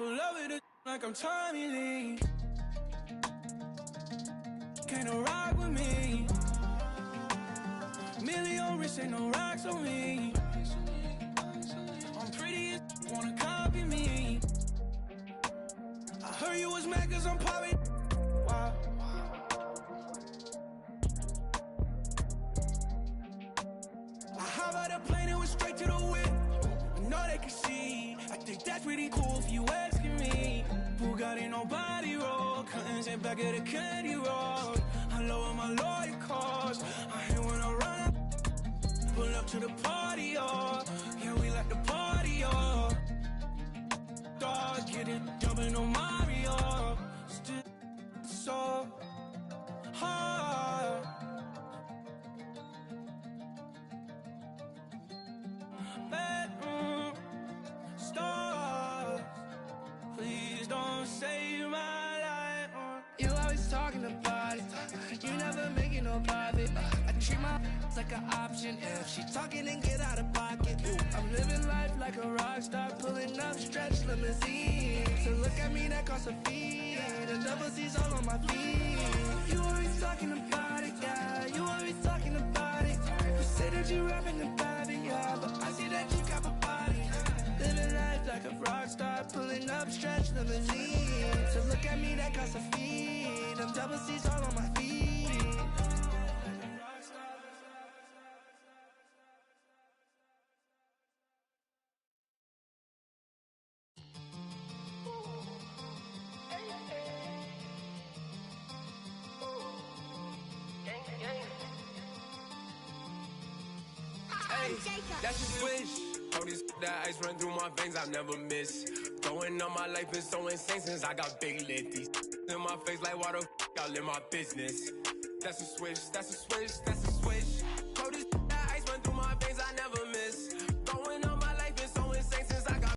pull up with it like I'm Tommy Lee. Can't no rock with me. Million wrists, ain't no rocks on me. I'm pretty as wanna copy me. I heard you was mad cause I'm popping. Wow. I hop out the plane and went straight to the whip. I know they can see. I think that's pretty cool if you asking me. Bugatti, nobody roll. Curtains in back of the candy roll. I lower my lawyer costs. I hate when I run up. Pull up to the party, oh. Yeah, we like the party, oh. Dog, get it, jumping on Mario. Still so hard. Bedroom stars, please don't save my life. You always talking about it, you never making no profit. I treat my like an option. If she talking and get out of pocket, I'm living life like a rock star, pulling up stretch limousine. So look at me, that costs a fee. The double C's all on my feet. You always talking about it, yeah. You always talking about it. You say that you rapping about it, yeah, but I see that you got a body. Living life like a rock star, pulling up stretch limousine. So look at me, that costs a fee. Them double C's all on my feet. That's a switch. All this that ice run through my veins, I never miss. Going on my life is so insane since I got big lit. These in my face like why the I live my business. That's a switch, that's a switch, that's a switch. All this that ice run through my veins, I never miss. Going on my life is so insane since I got.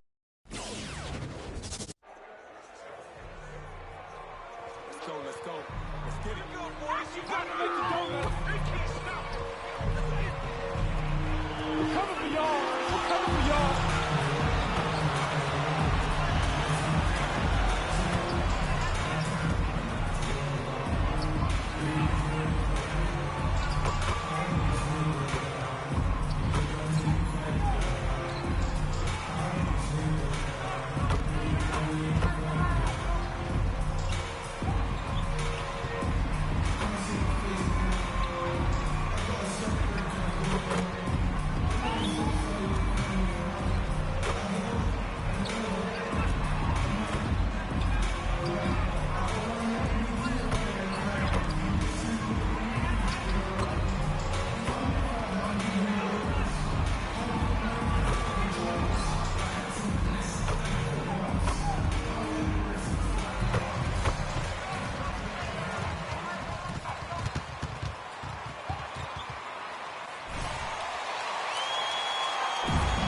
Let's go, let's go. Let's get it. Go, boys. You gotta make the donuts. They can't stop. We're coming for y'all. We're coming for y'all.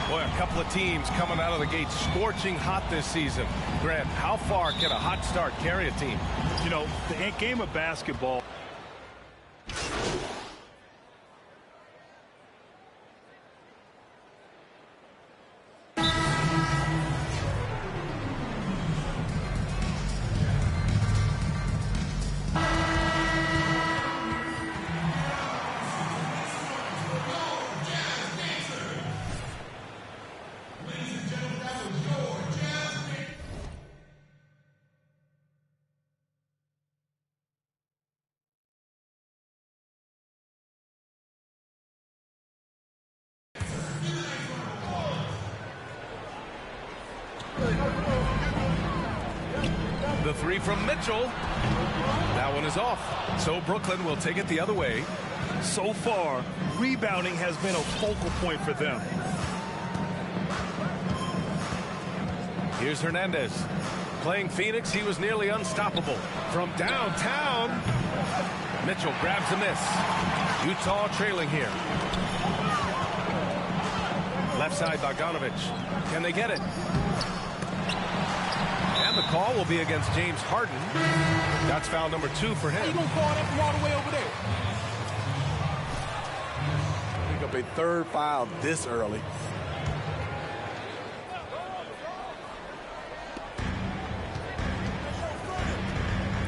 Boy, a couple of teams coming out of the gate scorching hot this season. Grant, how far can a hot start carry a team? You know, the game of basketball. The three from Mitchell. That one is off. So Brooklyn will take it the other way. So far, rebounding has been a focal point for them. Here's Hernandez. Playing Phoenix, he was nearly unstoppable. From downtown, Mitchell grabs a miss. Utah trailing here. Left side, Bogdanovich. Can they get it? And the call will be against James Harden. That's foul number 2 for him. How you gonna call that from all the way over there? Pick up a third foul this early.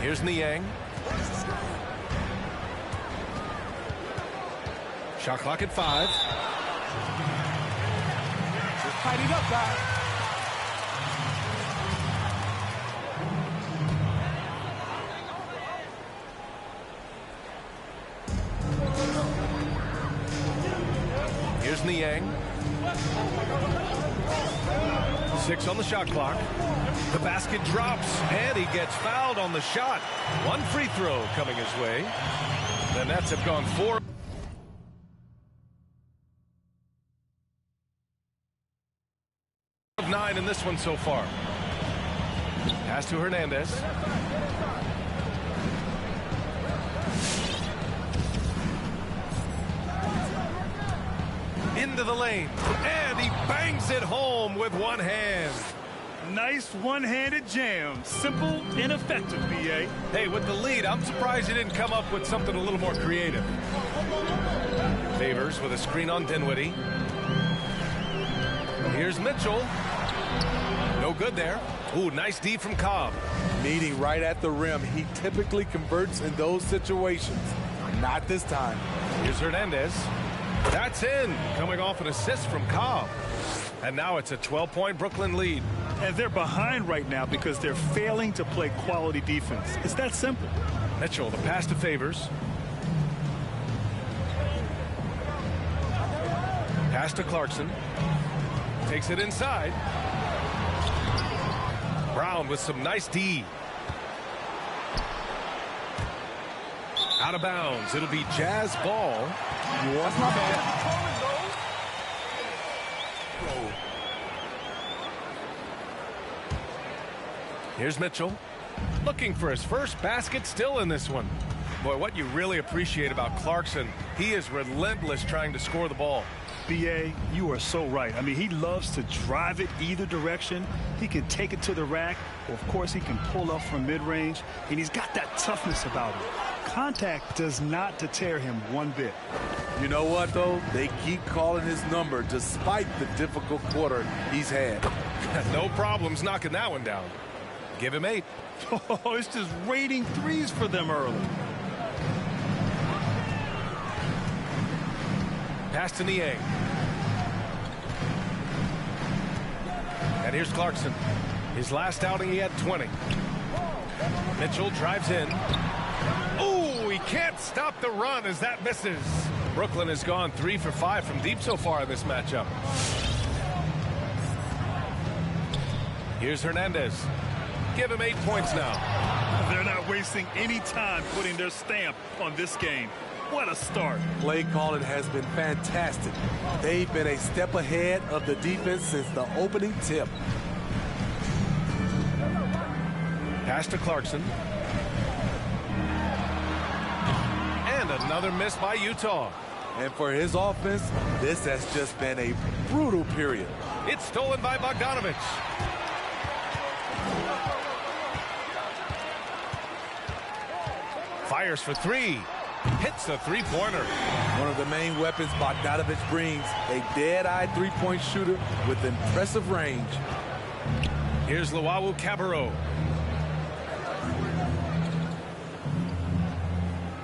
Here's Niang. Shot clock at 5. Just tighten up, guys. Here's Niang. 6 on the shot clock. The basket drops, and he gets fouled on the shot. One free throw coming his way. The Nets have gone 4 of 9 in this one so far. Pass to Hernandez. Into the lane, and he bangs it home with one hand. Nice one-handed jam. Simple and effective, B.A. Hey, with the lead, I'm surprised you didn't come up with something a little more creative. Favors with a screen on Dinwiddie. Here's Mitchell. No good there. Ooh, nice D from Cobb. Meeting right at the rim. He typically converts in those situations. Not this time. Here's Hernandez. That's in, coming off an assist from Cobb. And now it's a 12-point Brooklyn lead. And they're behind right now because they're failing to play quality defense. It's that simple. Mitchell, the pass to Favors. Pass to Clarkson. Takes it inside. Brown with some nice D. Out of bounds. It'll be Jazz ball. That's not bad. Here's Mitchell. Looking for his first basket still in this one. Boy, what you really appreciate about Clarkson, he is relentless trying to score the ball. B.A., you are so right. I mean, he loves to drive it either direction. He can take it to the rack, or of course he can pull up from mid-range, and he's got that toughness about him. Contact does not deter him one bit. You know what, though? They keep calling his number despite the difficult quarter he's had. No problems knocking that one down. Give him 8. Oh, it's just raining threes for them early. Pass to Niang. And here's Clarkson. His last outing, he had 20. Mitchell drives in. Oh, he can't stop the run as that misses. Brooklyn has gone 3 for 5 from deep so far in this matchup. Here's Hernandez. Give him 8 points now. They're not wasting any time putting their stamp on this game. What a start. Play calling has been fantastic. They've been a step ahead of the defense since the opening tip. Pass to Clarkson. And another miss by Utah. And for his offense, this has just been a brutal period. It's stolen by Bogdanovich. Fires for 3. Hits a three-pointer. One of the main weapons Bogdanovich brings, a dead-eye three-point shooter with impressive range. Here's Luawu Cabarro.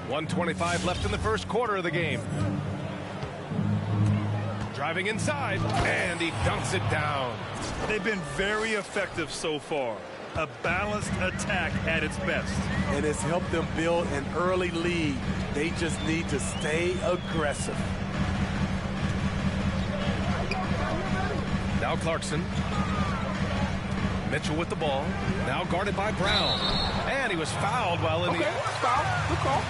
1:25 left in the first quarter of the game. Driving inside, and he dunks it down. They've been very effective so far. A balanced attack at its best. And it's helped them build an early lead. They just need to stay aggressive. Now Clarkson. Mitchell with the ball. Now guarded by Brown. And he was fouled while in the... Foul. Good call.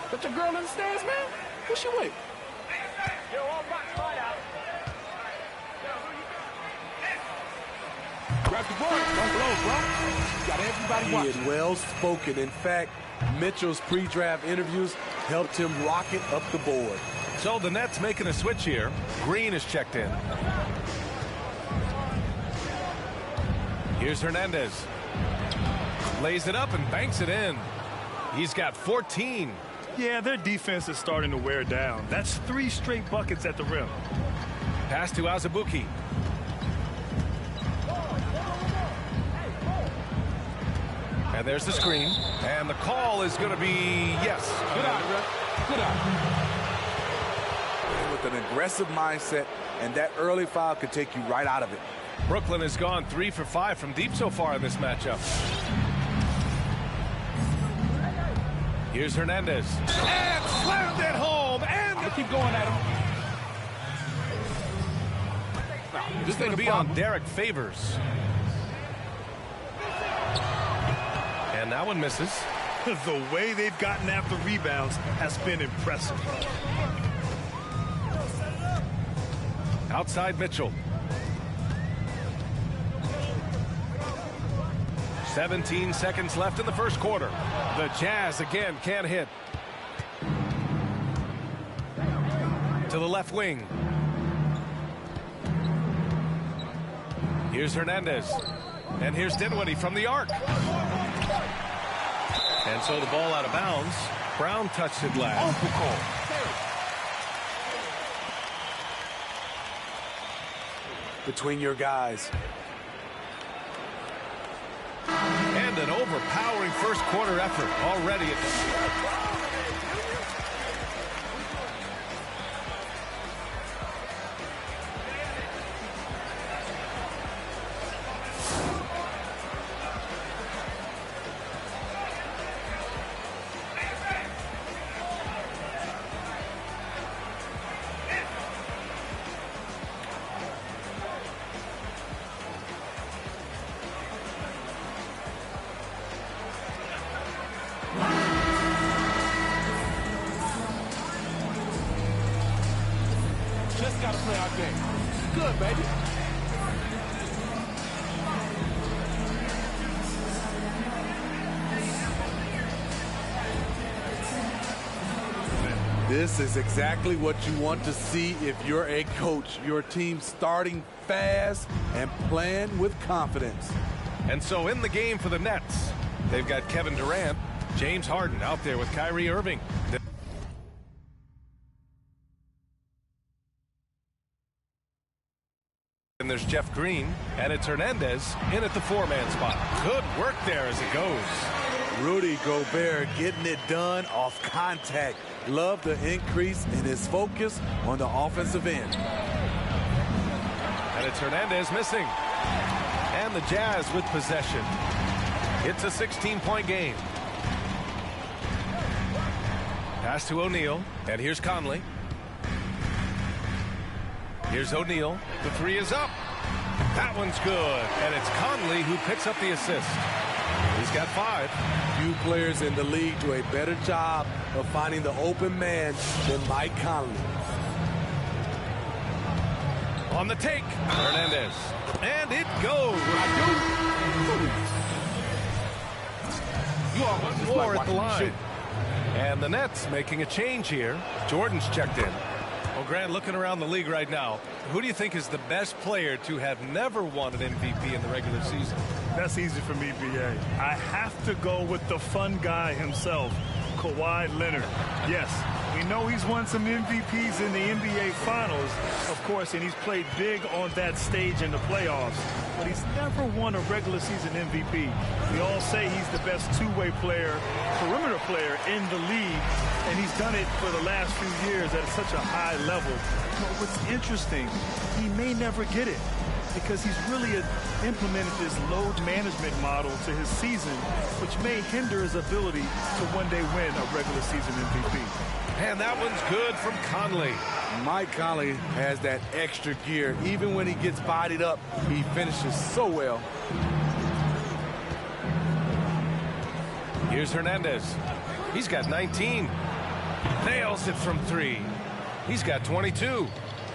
Put your girl in the stands, man. Who's she with? Grab the ball. Don't blow, bro. You got everybody watching. He is well spoken. In fact, Mitchell's pre-draft interviews helped him rocket up the board. So the Nets making a switch here. Green is checked in. Here's Hernandez. Lays it up and banks it in. He's got 14. Yeah, their defense is starting to wear down. That's 3 straight buckets at the rim. Pass to Azubuike. And there's the screen. And the call is going to be yes. Good eye, Ref. Good eye. With an aggressive mindset, and that early foul could take you right out of it. Brooklyn has gone 3 for 5 from deep so far in this matchup. Here's Hernandez. And slammed it home. And I'll keep going at him. This is going to be on Derek Favors. And that one misses. The way they've gotten after rebounds has been impressive. Outside Mitchell. 17 seconds left in the first quarter. The Jazz again can't hit. To the left wing. Here's Hernandez. And here's Dinwiddie from the arc. And so the ball out of bounds. Brown touched it last. Between your guys. And an overpowering first quarter effort already at the... Just gotta play our game. Good, baby. This is exactly what you want to see if you're a coach. Your team starting fast and playing with confidence. And so in the game for the Nets, they've got Kevin Durant, James Harden out there with Kyrie Irving. And there's Jeff Green, and it's Hernandez in at the 4-man spot. Good work there as it goes. Rudy Gobert getting it done off contact. Love the increase in his focus on the offensive end. And it's Hernandez missing. And the Jazz with possession. It's a 16-point game. Pass to O'Neal, and here's Conley. Here's O'Neal. The 3 is up. That one's good. And it's Conley who picks up the assist. He's got 5. Few players in the league do a better job of finding the open man than Mike Conley. On the take, Hernandez. And it goes. You almost 4 at the line. And the Nets making a change here. Jordan's checked in. Well, Grant, looking around the league right now, who do you think is the best player to have never won an MVP in the regular season? That's easy for me, B.A. I have to go with the fun guy himself, Kawhi Leonard. Yes, we know he's won some MVPs in the NBA Finals, of course, and he's played big on that stage in the playoffs, but he's never won a regular season MVP. We all say he's the best two-way player, perimeter player in the league, and he's done it for the last few years at such a high level. But what's interesting, he may never get it, because he's really implemented this load management model to his season, which may hinder his ability to one day win a regular season MVP. And that one's good from Conley. Mike Conley has that extra gear. Even when he gets bodied up, he finishes so well. Here's Hernandez. He's got 19. Nails it from 3. He's got 22.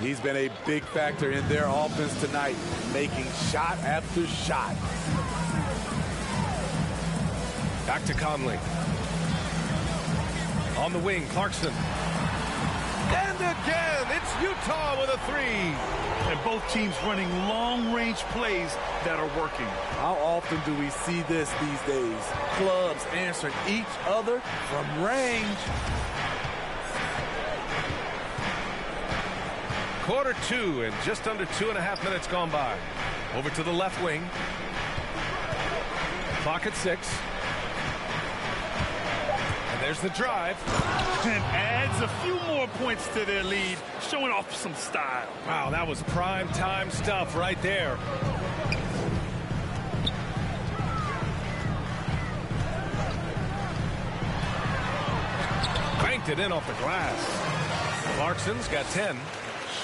He's been a big factor in their offense tonight, making shot after shot. Back to Conley. On the wing, Clarkson. And again, it's Utah with a three. And both teams running long-range plays that are working. How often do we see this these days? Clubs answering each other from range. Quarter two and just under 2.5 minutes gone by. Over to the left wing. Clock at 6. And there's the drive. And adds a few more points to their lead, showing off some style. Wow, that was prime time stuff right there. Banked it in off the glass. Clarkson's got 10.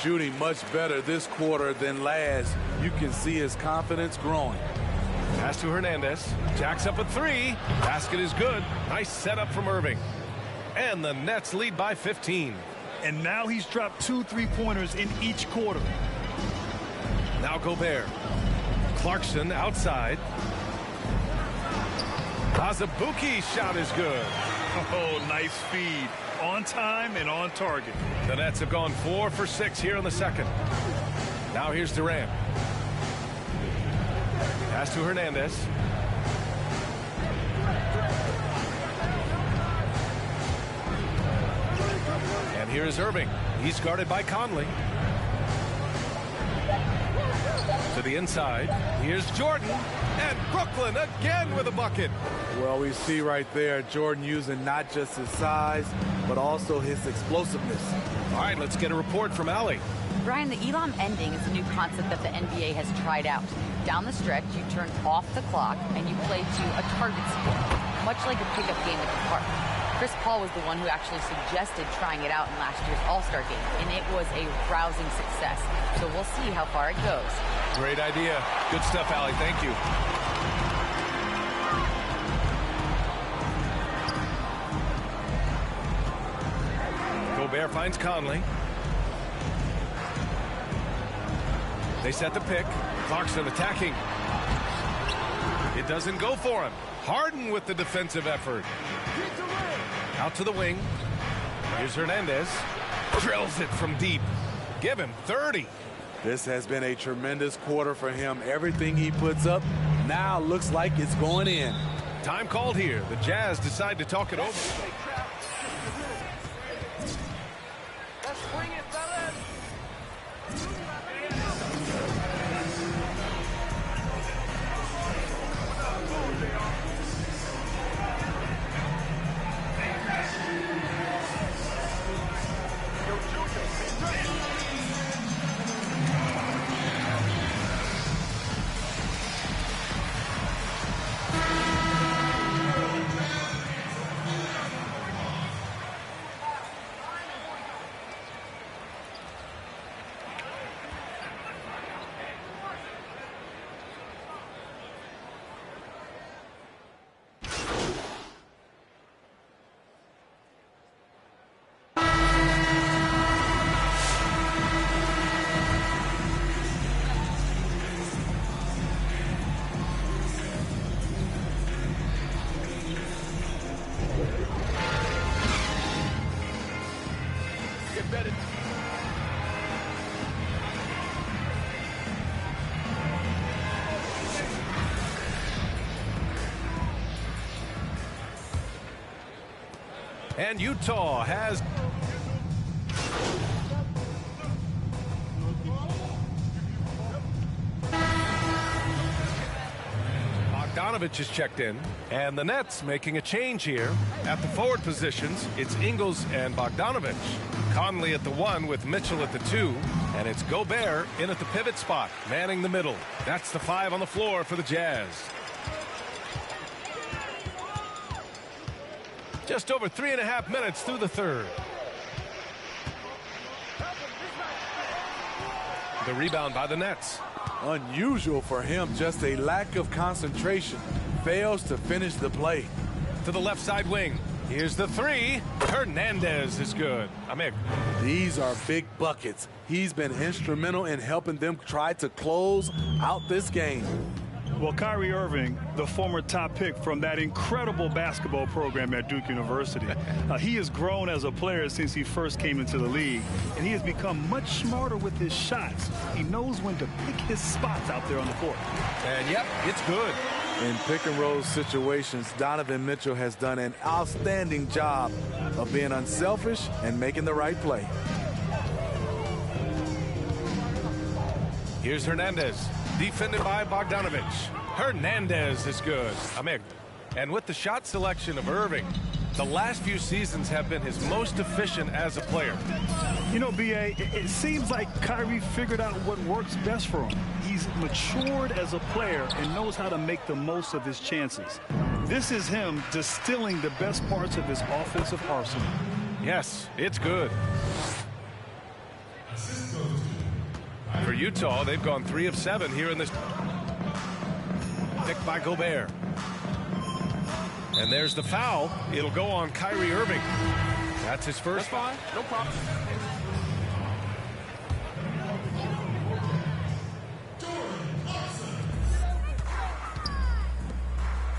Shooting much better this quarter than last. You can see his confidence growing. Pass to Hernandez. Jacks up a three. Basket is good. Nice setup from Irving. And the Nets lead by 15. And now he's dropped 2 3-pointers in each quarter. Now Gobert. Clarkson outside. Azubuike's shot is good. Oh, nice feed. On time and on target. The Nets have gone 4 for 6 here in the second. Now here's Durant. Pass to Hernandez. And here is Irving. He's guarded by Conley. To the inside. Here's Jordan. And Brooklyn again with a bucket. Well, we see right there Jordan using not just his size, but also his explosiveness. All right, let's get a report from Allie. Brian, the Elam ending is a new concept that the NBA has tried out. Down the stretch, you turn off the clock and you play to a target score, much like a pickup game at the park. Chris Paul was the one who actually suggested trying it out in last year's All-Star game, and it was a rousing success. So we'll see how far it goes. Great idea. Good stuff, Allie. Thank you. Gobert finds Conley. They set the pick. Clarkson attacking. It doesn't go for him. Harden with the defensive effort. Out to the wing. Here's Hernandez. Drills it from deep. Give him 30. This has been a tremendous quarter for him. Everything he puts up now looks like it's going in. Time called here. The Jazz decide to talk it over. Let's bring it, fellas. And Utah has Bogdanovich is checked in, and the Nets making a change here. At the forward positions, it's Ingles and Bogdanovich. Conley at the 1 with Mitchell at the 2, and it's Gobert in at the pivot spot, manning the middle. That's the 5 on the floor for the Jazz. Just over 3.5 minutes through the third. The rebound by the Nets. Unusual for him, just a lack of concentration. Fails to finish the play. To the left side wing. Here's the 3. Hernandez is good. Amir. These are big buckets. He's been instrumental in helping them try to close out this game. Well, Kyrie Irving, the former top pick from that incredible basketball program at Duke University, he has grown as a player since he first came into the league, and he has become much smarter with his shots. He knows when to pick his spots out there on the court. And, yep, it's good. In pick-and-roll situations, Donovan Mitchell has done an outstanding job of being unselfish and making the right play. Here's Hernandez, defended by Bogdanovich. Hernandez is good. And with the shot selection of Irving, the last few seasons have been his most efficient as a player. You know, B.A., it seems like Kyrie figured out what works best for him. He's matured as a player and knows how to make the most of his chances. This is him distilling the best parts of his offensive arsenal. Yes, it's good. For Utah, they've gone 3 of 7 here in this pick by Gobert. And there's the foul. It'll go on Kyrie Irving. That's his first. That's fine. No problem.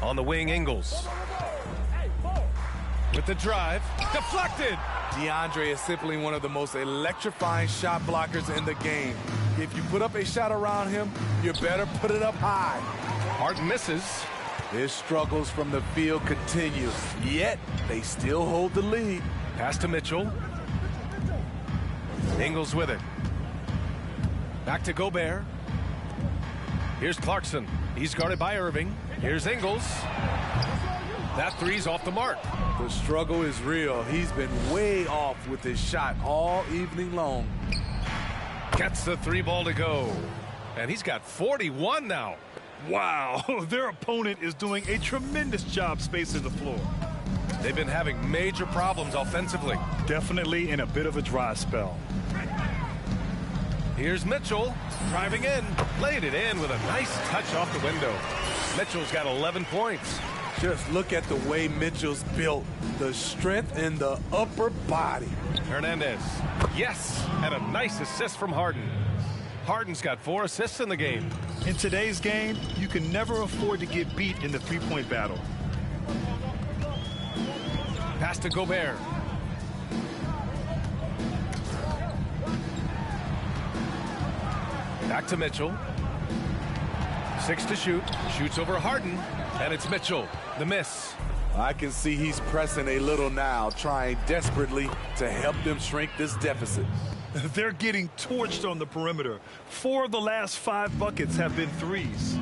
On the wing, Ingles. With the drive. Deflected. DeAndre is simply one of the most electrifying shot blockers in the game. If you put up a shot around him, you better put it up high. Harden misses. His struggles from the field continue, yet they still hold the lead. Pass to Mitchell. Ingles with it. Back to Gobert. Here's Clarkson. He's guarded by Irving. Here's Ingles. That three's off the mark. The struggle is real. He's been way off with his shot all evening long. Gets the 3 ball to go. And he's got 41 now. Wow, their opponent is doing a tremendous job spacing the floor. They've been having major problems offensively. Definitely in a bit of a dry spell. Here's Mitchell driving in. Laid it in with a nice touch off the window. Mitchell's got 11 points. Just look at the way Mitchell's built. The strength in the upper body. Hernandez. Yes, and a nice assist from Harden. Harden's got 4 assists in the game. In today's game, you can never afford to get beat in the three-point battle. Pass to Gobert. Back to Mitchell. 6 to shoot. Shoots over Harden. And it's Mitchell. The miss. I can see he's pressing a little now, trying desperately to help them shrink this deficit. They're getting torched on the perimeter. 4 of the last 5 buckets have been threes.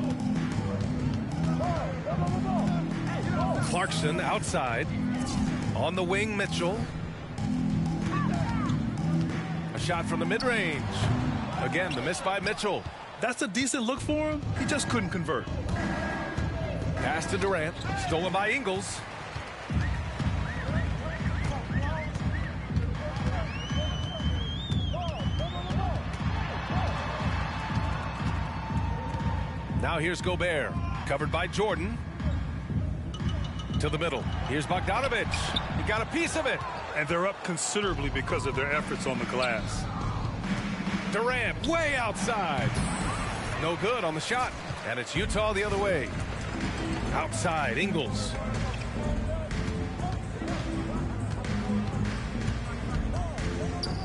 Clarkson outside. On the wing, Mitchell. A shot from the mid-range. Again, the miss by Mitchell. That's a decent look for him. He just couldn't convert. Pass to Durant. Stolen by Ingles. Now here's Gobert. Covered by Jordan. To the middle. Here's Bogdanovich. He got a piece of it. And they're up considerably because of their efforts on the glass. Durant way outside. No good on the shot. And it's Utah the other way. Outside, Ingles.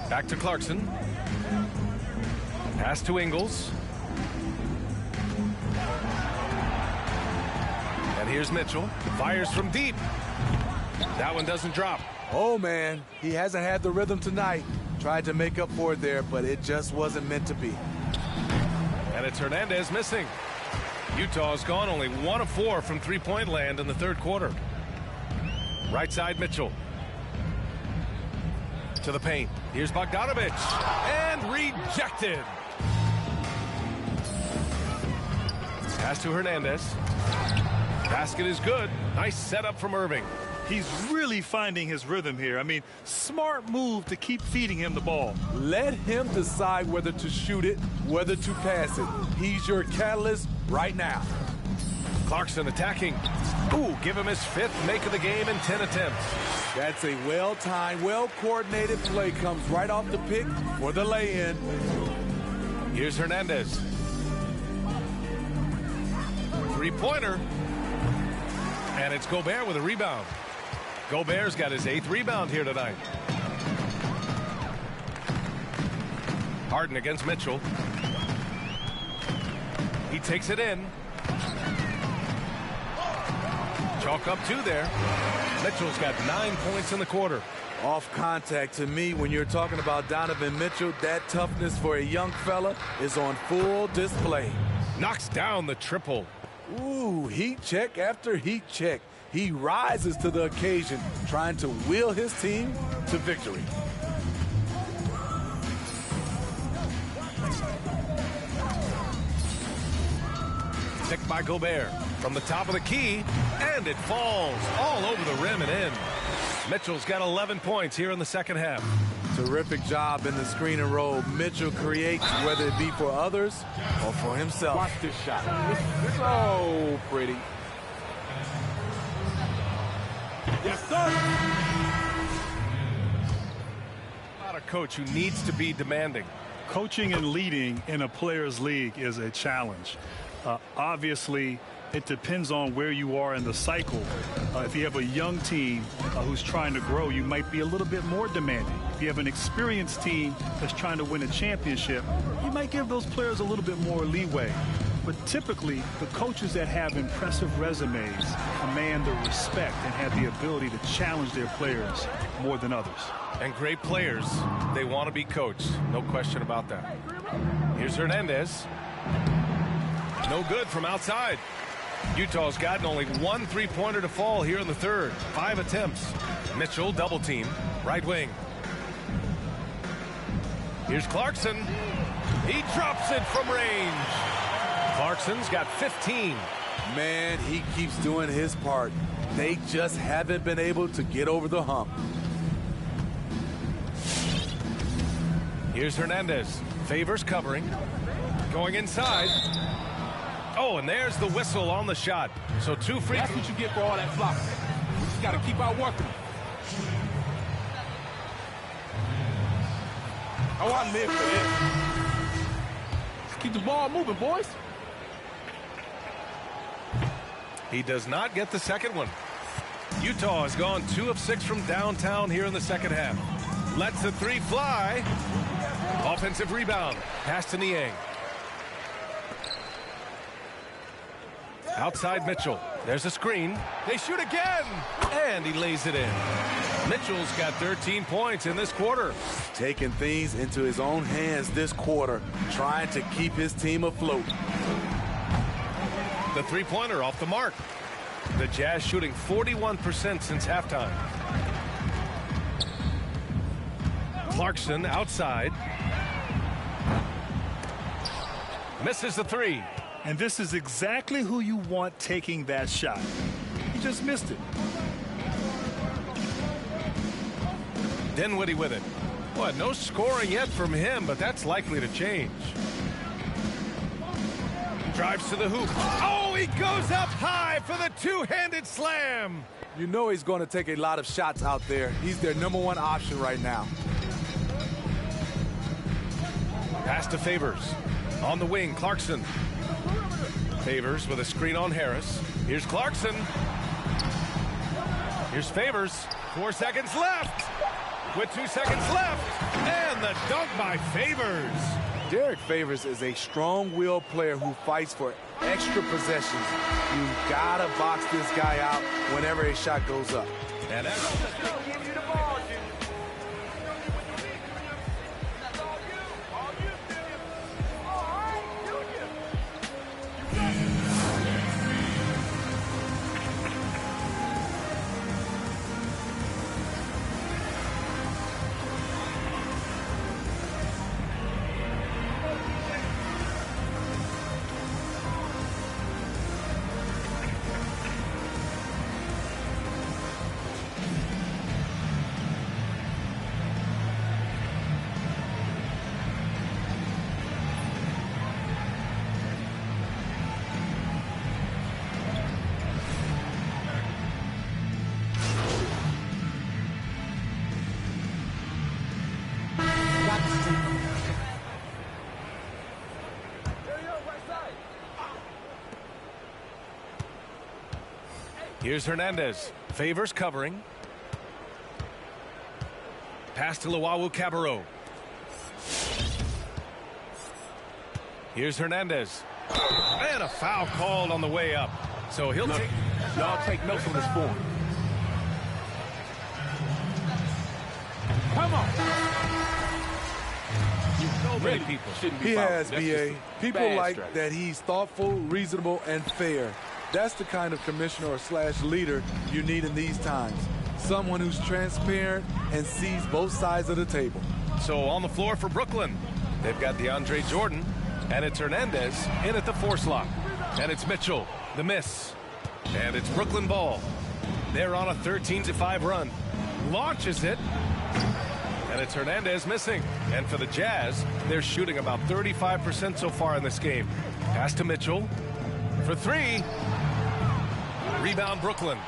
Back to Clarkson. Pass to Ingles. And here's Mitchell. Fires from deep. That one doesn't drop. Oh, man, he hasn't had the rhythm tonight. Tried to make up for it there, but it just wasn't meant to be. And it's Hernandez missing. Utah's gone only 1 of 4 from three-point land in the third quarter. Right side, Mitchell. To the paint. Here's Bogdanovich. And rejected. Pass to Hernandez. Basket is good. Nice setup from Irving. He's really finding his rhythm here. I mean, smart move to keep feeding him the ball. Let him decide whether to shoot it, whether to pass it. He's your catalyst right now. Clarkson attacking. Ooh, give him his 5th make of the game in 10 attempts. That's a well-timed, well-coordinated play. Comes right off the pick for the lay-in. Here's Hernandez. Three-pointer. And it's Gobert with a rebound. Gobert's got his 8th rebound here tonight. Harden against Mitchell. He takes it in. Chalk up 2 there. Mitchell's got 9 points in the quarter. Off contact. To me, when you're talking about Donovan Mitchell, that toughness for a young fella is on full display. Knocks down the triple. Ooh, heat check after heat check. He rises to the occasion, trying to will his team to victory. Picked by Gobert from the top of the key, and it falls all over the rim and in. Mitchell's got 11 points here in the second half. Terrific job in the screen and roll. Mitchell creates, whether it be for others or for himself. Watch this shot. It's so pretty. Yes, sir. Not a coach who needs to be demanding. Coaching and leading in a player's league is a challenge. Obviously, it depends on where you are in the cycle. If you have a young team who's trying to grow, you might be a little bit more demanding. If you have an experienced team that's trying to win a championship, you might give those players a little bit more leeway. But typically, the coaches that have impressive resumes command the respect and have the ability to challenge their players more than others. And great players, they want to be coached. No question about that. Here's Hernandez. No good from outside. Utah's gotten only 1 3-pointer to fall here in the third. 5 attempts. Mitchell double team. Right wing. Here's Clarkson. He drops it from range. Clarkson's got 15. Man, he keeps doing his part. They just haven't been able to get over the hump. Here's Hernandez. Favors covering. Going inside. Oh, and there's the whistle on the shot. So 2 free. That's what you get for all that flopping. We just got to keep out working. Oh, I live for this. Let's keep the ball moving, boys. He does not get the second one. Utah has gone 2 of 6 from downtown here in the second half. Lets the 3 fly. Offensive rebound. Pass to Niang. Outside Mitchell. There's a screen. They shoot again. And he lays it in. Mitchell's got 13 points in this quarter. Taking things into his own hands this quarter, trying to keep his team afloat. The 3-pointer off the mark. The Jazz shooting 41% since halftime. Clarkson outside. Misses the 3. And this is exactly who you want taking that shot. He just missed it. Dinwiddie with it. Boy, no scoring yet from him, but that's likely to change. Drives to the hoop. Oh, he goes up high for the 2-handed slam. You know he's going to take a lot of shots out there. He's their #1 option right now. Pass to Favors. On the wing, Clarkson. Favors with a screen on Harris. Here's Clarkson. Here's Favors. 4 seconds left. With 2 seconds left. And the dunk by Favors. Derek Favors is a strong-willed player who fights for extra possessions. You gotta box this guy out whenever a shot goes up. And that's Here's Hernandez. Favors covering. Pass to Luwawu-Cabarrot. Here's Hernandez. And a foul called on the way up. So he'll take... Y'all take notes on this form. Come on. Many people shouldn't be He fouled. has, That's B.A. just People bad like strategy. that he's thoughtful, reasonable, and fair. That's the kind of commissioner or / leader you need in these times. Someone who's transparent and sees both sides of the table. So on the floor for Brooklyn, they've got DeAndre Jordan, and it's Hernandez in at the 4 slot. And it's Mitchell, the miss. And it's Brooklyn ball. They're on a 13-5 run. Launches it. And it's Hernandez missing. And for the Jazz, they're shooting about 35% so far in this game. Pass to Mitchell for 3. Rebound Brooklyn.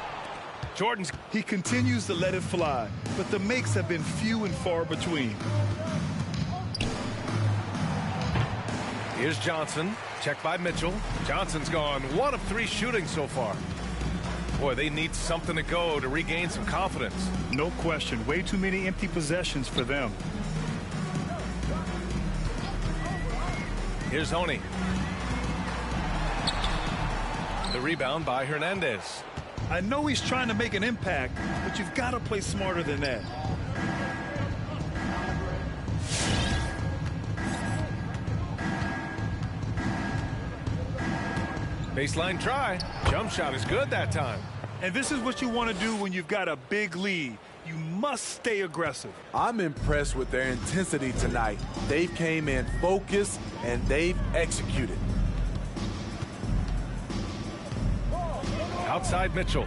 Jordan's... He continues to let it fly, but the makes have been few and far between. Here's Johnson. Checked by Mitchell. Johnson's gone 1 of 3 shooting so far. Boy, they need something to go to regain some confidence. No question. Way too many empty possessions for them. Here's Honey. The rebound by Hernandez. I know he's trying to make an impact, but you've got to play smarter than that. Baseline try. Jump shot is good that time. And this is what you want to do when you've got a big lead. You must stay aggressive. I'm impressed with their intensity tonight. They came in focused and they've executed. Outside Mitchell.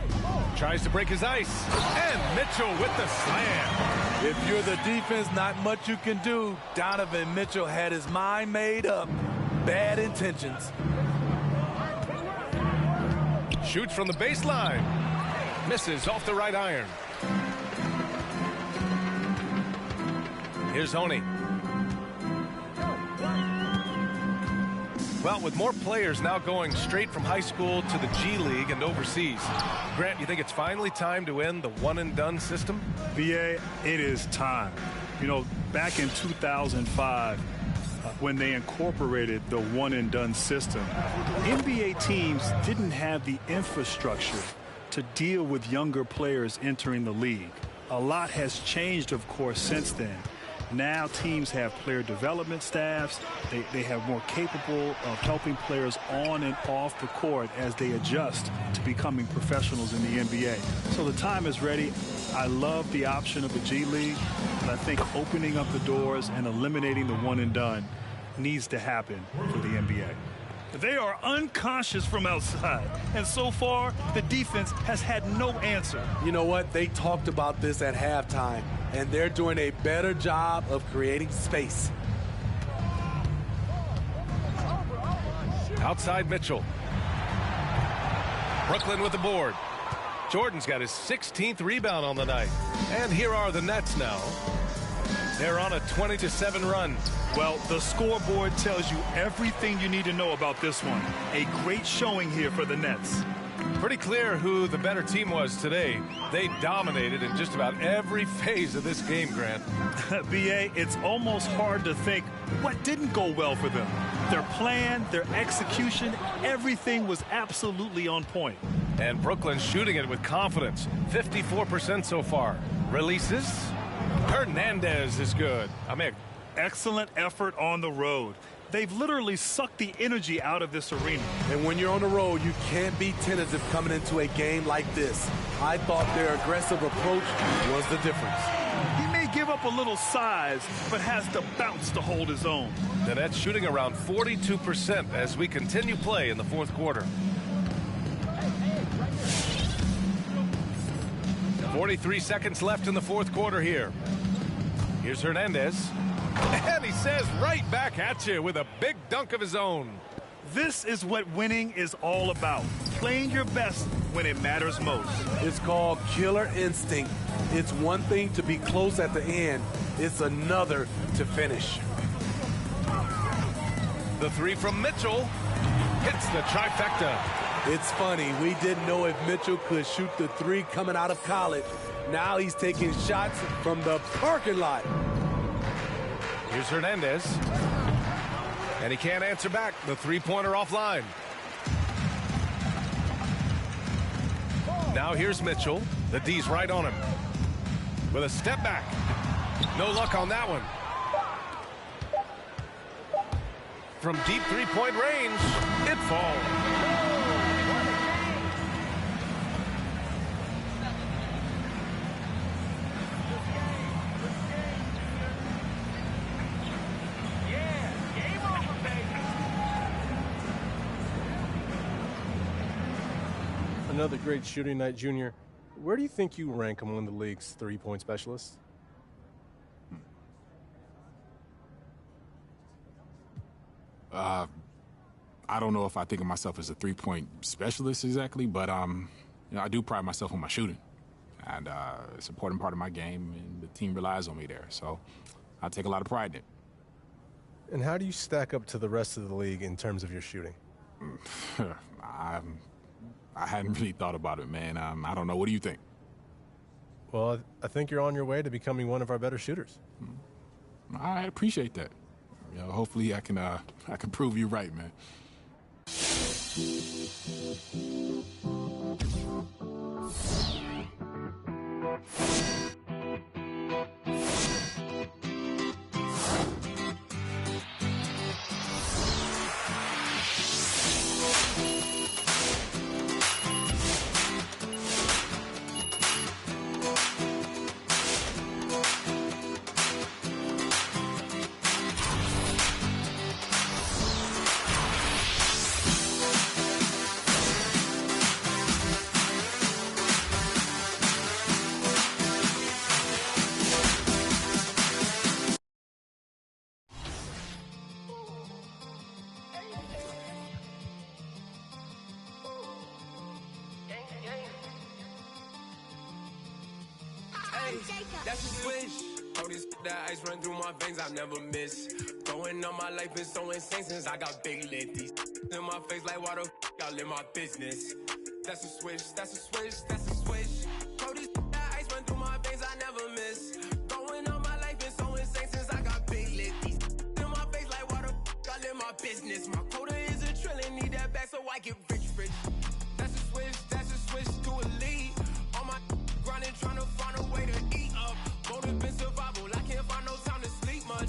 Tries to break his ice. And Mitchell with the slam. If you're the defense, not much you can do. Donovan Mitchell had his mind made up. Bad intentions. Shoots from the baseline. Misses off the right iron. Here's Honey. Well, with more players now going straight from high school to the G League and overseas, Grant, you think it's finally time to end the one-and-done system? BA, it is time. You know, back in 2005, when they incorporated the one-and-done system, NBA teams didn't have the infrastructure to deal with younger players entering the league. A lot has changed, of course, since then. Now teams have player development staffs. They have more capable of helping players on and off the court as they adjust to becoming professionals in the NBA. So the time is ready. I love the option of the G League, but I think opening up the doors and eliminating the one and done needs to happen for the NBA. They are unconscious from outside, and so far the defense has had no answer. You know what? They talked about this at halftime, and they're doing a better job of creating space. Outside Mitchell. Brooklyn with the board. Jordan's got his 16th rebound on the night. And here are the Nets now. They're on a 20-7 run. Well, the scoreboard tells you everything you need to know about this one. A great showing here for the Nets. Pretty clear who the better team was today. They dominated in just about every phase of this game, Grant. BA, it's almost hard to think what didn't go well for them. Their plan, their execution, everything was absolutely on point. And Brooklyn shooting it with confidence. 54% so far. Releases. Hernandez is good. Excellent effort on the road. They've literally sucked the energy out of this arena. And when you're on the road, you can't be tentative coming into a game like this. I thought their aggressive approach was the difference. He may give up a little size, but has the bounce to hold his own. The Nets shooting around 42% as we continue play in the fourth quarter. 43 seconds left in the fourth quarter here. Here's Hernandez. And he says right back at you with a big dunk of his own. This is what winning is all about. Playing your best when it matters most. It's called killer instinct. It's one thing to be close at the end. It's another to finish. The three from Mitchell hits the trifecta. It's funny, we didn't know if Mitchell could shoot the three coming out of college. Now he's taking shots from the parking lot. Here's Hernandez. And he can't answer back. The three-pointer offline. Now here's Mitchell. The D's right on him. With a step back. No luck on that one. From deep three-point range, it falls. Another great shooting night, Junior. Where do you think you rank among the league's three-point specialists? I don't know if I think of myself as a three-point specialist exactly, but I do pride myself on my shooting, and it's an important part of my game, and the team relies on me there. So I take a lot of pride in it. And how do you stack up to the rest of the league in terms of your shooting? I hadn't really thought about it, man. I don't know. What do you think? Well, I think you're on your way to becoming one of our better shooters. I appreciate that. You know, hopefully I can prove you right, man. That's a switch. Oh, this that ice run through my veins, I never miss. Going on my life is so insane since I got big lit. These in my face like why the y'all in my business. That's a switch, that's a switch, that's a switch. Oh, this that ice run through my veins, I never miss. Going on my life is so insane since I got big lit. These in my face like why the y'all in my business. My quota is a trillion, need that back so I get rich. That's a switch to a lead. On my grinding, trying to find a way to eat up. Motive in survival, I can't find no time to sleep much.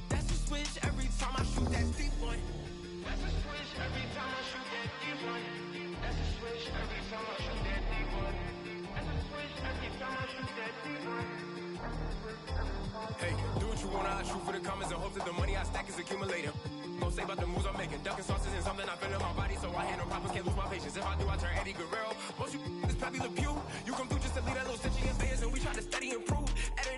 That's a switch every time I shoot that deep one. That's a switch every time I shoot that deep one. That's a switch every time I shoot that deep one. That's a switch every time I shoot that deep one. Hey, do what you wanna, I shoot for the comments and hope that the money I stack is accumulating. Don't say about the moves I'm making. Ducking sauces and something I feel in my body, so I handle problems, can't lose my patience. If I do, I turn Eddie Guerrero. Most you is probably Le Pew. You come through just to leave that little stitching in fans, and we try to steady improve.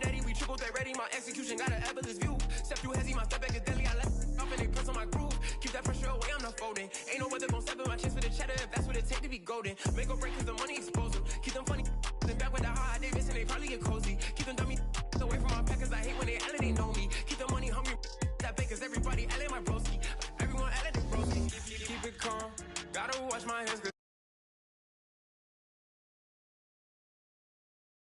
Eddie, we triple that ready. My execution got an effortless view. Step through hezzy, my step back is deadly. I let off and they press on my groove. Keep that pressure away, I'm not folding. Ain't no weather gon' step in my chest for the cheddar if that's what it take to be golden. Make or break cause the money expose them. Keep them funny then back with the high Davis and they probably get cozy. Keep them